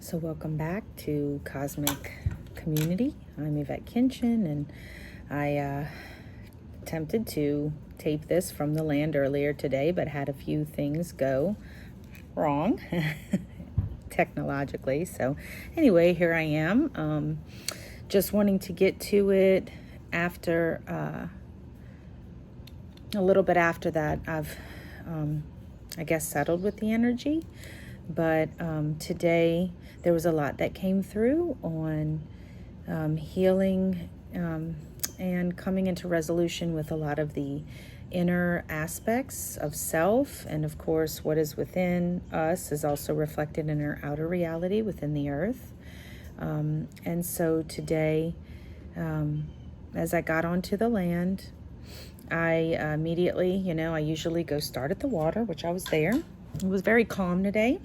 So welcome back to Cosmic Community. I'm Yvette Kinchin, and I attempted to tape this from the land earlier today, but had a few things go wrong technologically. So anyway, here I am, just wanting to get to it after a little bit after that I've I guess settled with the energy. But today there was a lot that came through on healing and coming into resolution with a lot of the inner aspects of self. And of course, what is within us is also reflected in our outer reality within the earth. And so today, as I got onto the land, I immediately, I usually go start at the water, which I was there. It was very calm today,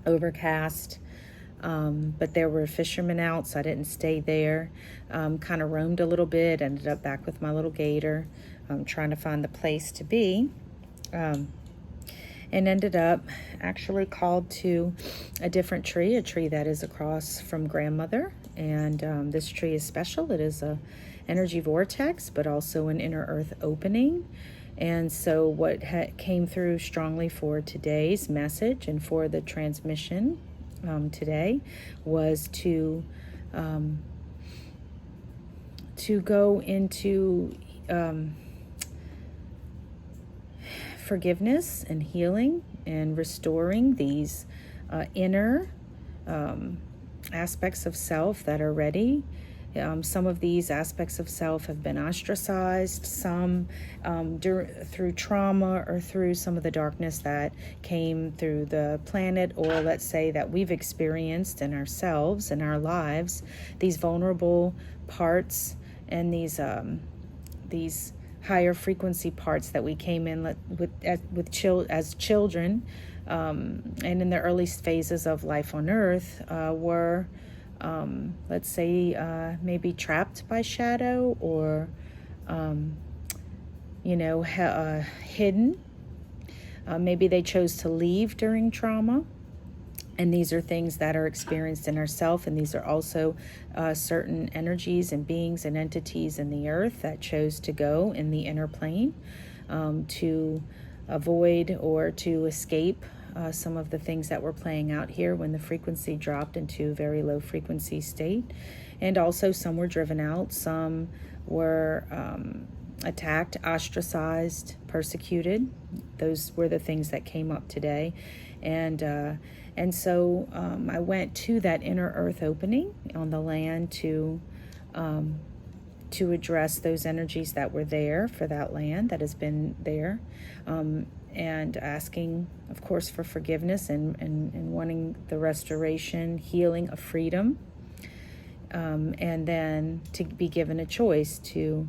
overcast, but there were fishermen out, so I didn't stay there. Kind of roamed a little bit, ended up back with my little gator, trying to find the place to be, and ended up actually called to a different tree, a tree that is across from grandmother. And this tree is special. It is a energy vortex, but also an inner earth opening. And so what came through strongly for today's message and for the transmission today was to go into forgiveness and healing and restoring these inner aspects of self that are ready. Some of these aspects of self have been ostracized, some through trauma or through some of the darkness that came through the planet, or let's say that we've experienced in ourselves, in our lives, these vulnerable parts and these higher frequency parts that we came in as children, and in the earliest phases of life on Earth were let's say maybe trapped by shadow or hidden. Maybe they chose to leave during trauma. And these are things that are experienced in ourself, and these are also certain energies and beings and entities in the earth that chose to go in the inner plane to avoid or to escape some of the things that were playing out here when the frequency dropped into a very low frequency state. And also some were driven out, some were attacked, ostracized, persecuted. Those were the things that came up today. And so I went to that inner earth opening on the land to address those energies that were there for that land that has been there, and asking, of course, for forgiveness and wanting the restoration, healing of freedom, and then to be given a choice to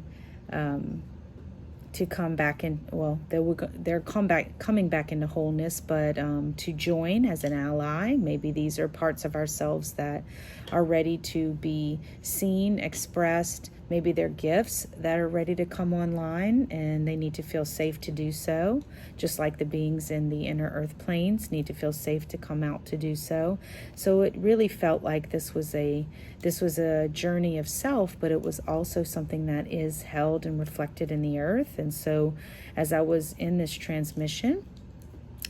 come back in. Well, they're coming back into wholeness, but to join as an ally. Maybe these are parts of ourselves that are ready to be seen, expressed. Maybe they're gifts that are ready to come online, and they need to feel safe to do so, just like the beings in the inner earth planes need to feel safe to come out to do so. So it really felt like this was a journey of self, but it was also something that is held and reflected in the earth. And so as I was in this transmission,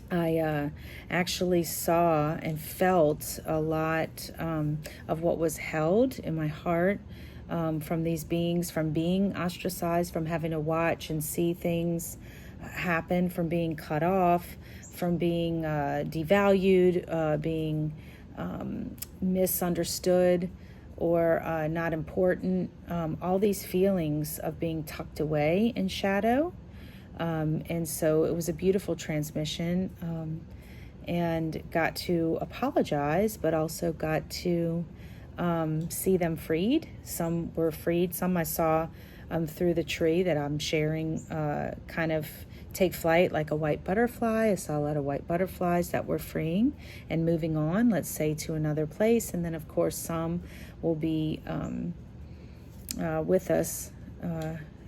I actually saw and felt a lot of what was held in my heart from these beings, from being ostracized, from having to watch and see things happen, from being cut off, from being devalued, being misunderstood or not important. All these feelings of being tucked away in shadow. And so it was a beautiful transmission, and got to apologize, but also got to see them freed. Some were freed. Some I saw through the tree that I'm sharing kind of take flight like a white butterfly. I saw a lot of white butterflies that were freeing and moving on, let's say, to another place. And then, of course, some will be with us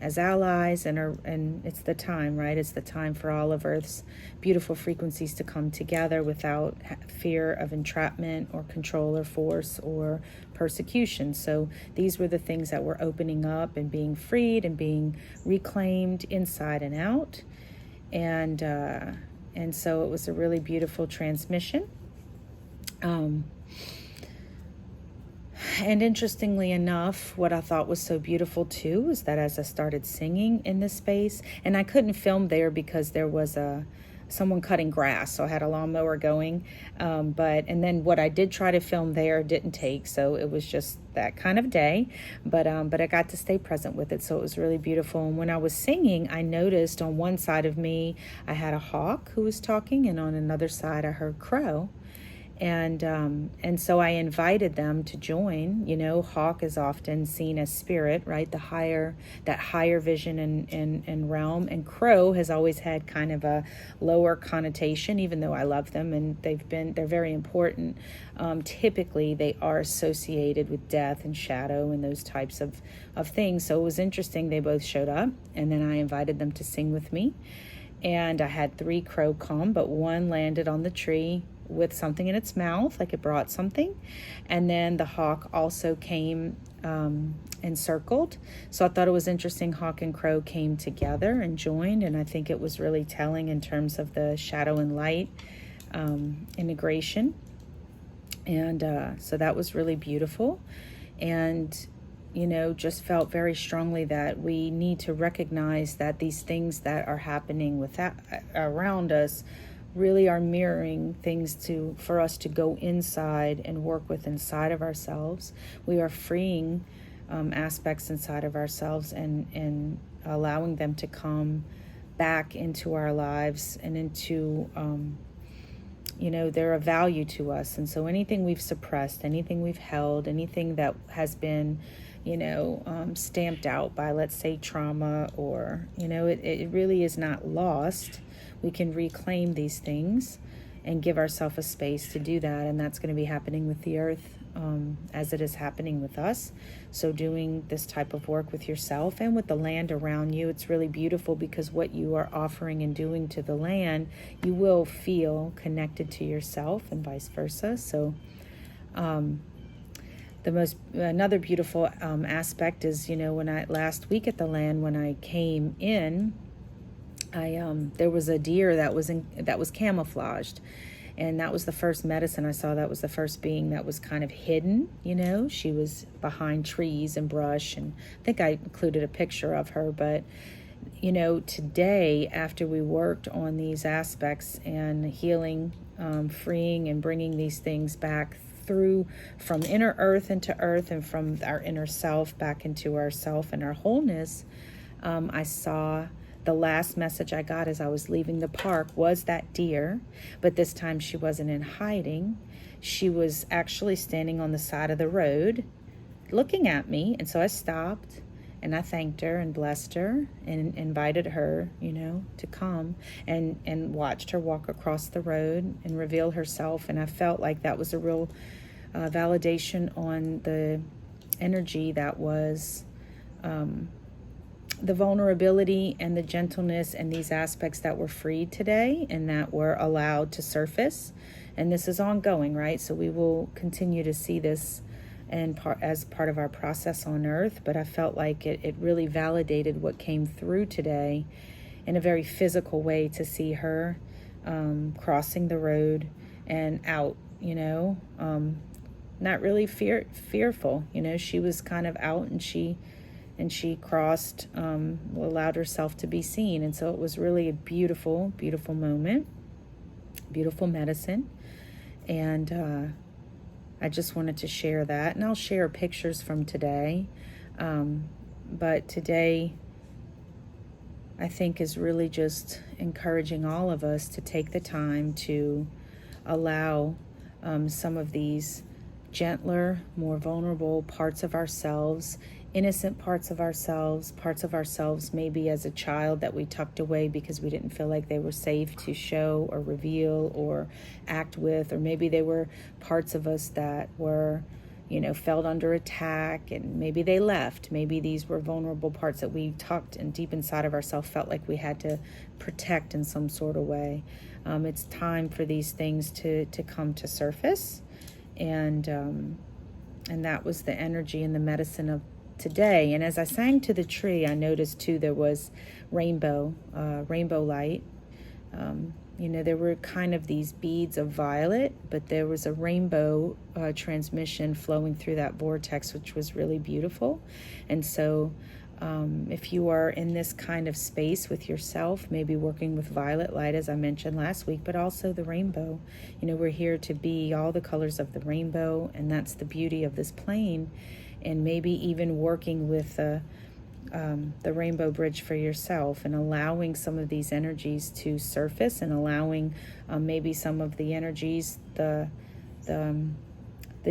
as allies, and it's the time, right? It's the time for all of Earth's beautiful frequencies to come together without fear of entrapment or control or force or persecution. So these were the things that were opening up and being freed and being reclaimed inside and out. And so it was a really beautiful transmission. And interestingly enough, what I thought was so beautiful too is that as I started singing in this space, and I couldn't film there because there was someone cutting grass, so I had a lawnmower going. And then what I did try to film there didn't take, so it was just that kind of day. But I got to stay present with it, so it was really beautiful. And when I was singing, I noticed on one side of me, I had a hawk who was talking, and on another side, I heard crow. And so I invited them to join. You know, hawk is often seen as spirit, right? That higher vision and realm. And crow has always had kind of a lower connotation, even though I love them and they're very important. Typically, they are associated with death and shadow and those types of things. So it was interesting. They both showed up, and then I invited them to sing with me. And I had 3 crow come, but one landed on the tree with something in its mouth, like it brought something. And then the hawk also came and circled. So I thought it was interesting. Hawk and crow came together and joined. And I think it was really telling in terms of the shadow and light integration. And so that was really beautiful. And you know, just felt very strongly that we need to recognize that these things that are happening around us really are mirroring things for us to go inside and work with inside of ourselves. We are freeing aspects inside of ourselves and allowing them to come back into our lives and into, they're of value to us. And so anything we've suppressed, anything we've held, anything that has been stamped out by, let's say, trauma, or, it really is not lost. We can reclaim these things and give ourselves a space to do that. And that's going to be happening with the earth as it is happening with us. So doing this type of work with yourself and with the land around you, it's really beautiful because what you are offering and doing to the land, you will feel connected to yourself and vice versa. So another beautiful aspect is, last week at the land, when I came in, there was a deer that was camouflaged, and that was the first medicine I saw. That was the first being that was kind of hidden. She was behind trees and brush, and I think I included a picture of her. But today, after we worked on these aspects and healing, freeing, and bringing these things back through from inner earth into earth, and from our inner self back into our self and our wholeness, I saw the last message I got as I was leaving the park was that deer, but this time she wasn't in hiding. She was actually standing on the side of the road looking at me. And so I stopped and I thanked her and blessed her and invited her, to come, and watched her walk across the road and reveal herself. And I felt like that was a real validation on the energy that was the vulnerability and the gentleness and these aspects that were freed today and that were allowed to surface. And this is ongoing, right? So we will continue to see this as part of our process on earth. But I felt like it really validated what came through today in a very physical way, to see her crossing the road and out, not really fearful. She was kind of out, and she crossed, allowed herself to be seen. And so it was really a beautiful, beautiful moment, beautiful medicine. And I just wanted to share that. And I'll share pictures from today. But today, I think, is really just encouraging all of us to take the time to allow some of these gentler, more vulnerable parts of ourselves, innocent parts of ourselves maybe as a child that we tucked away because we didn't feel like they were safe to show or reveal or act with, or maybe they were parts of us that were, felt under attack, and maybe they left. Maybe these were vulnerable parts that we tucked and deep inside of ourselves felt like we had to protect in some sort of way. It's time for these things to come to surface, and that was the energy and the medicine of today. And as I sang to the tree, I noticed too there was rainbow light. There were kind of these beads of violet, but there was a rainbow transmission flowing through that vortex, which was really beautiful. And so if you are in this kind of space with yourself, maybe working with violet light, as I mentioned last week, but also the rainbow, we're here to be all the colors of the rainbow, and that's the beauty of this plane. And maybe even working with the rainbow bridge for yourself, and allowing some of these energies to surface, and allowing maybe some of the energies, the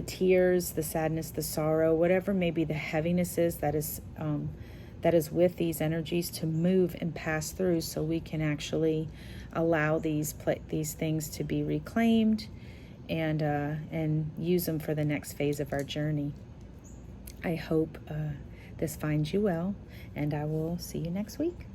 tears, the sadness, the sorrow, whatever maybe the heaviness is that is with these energies, to move and pass through, so we can actually allow these things to be reclaimed and use them for the next phase of our journey. I hope this finds you well, and I will see you next week.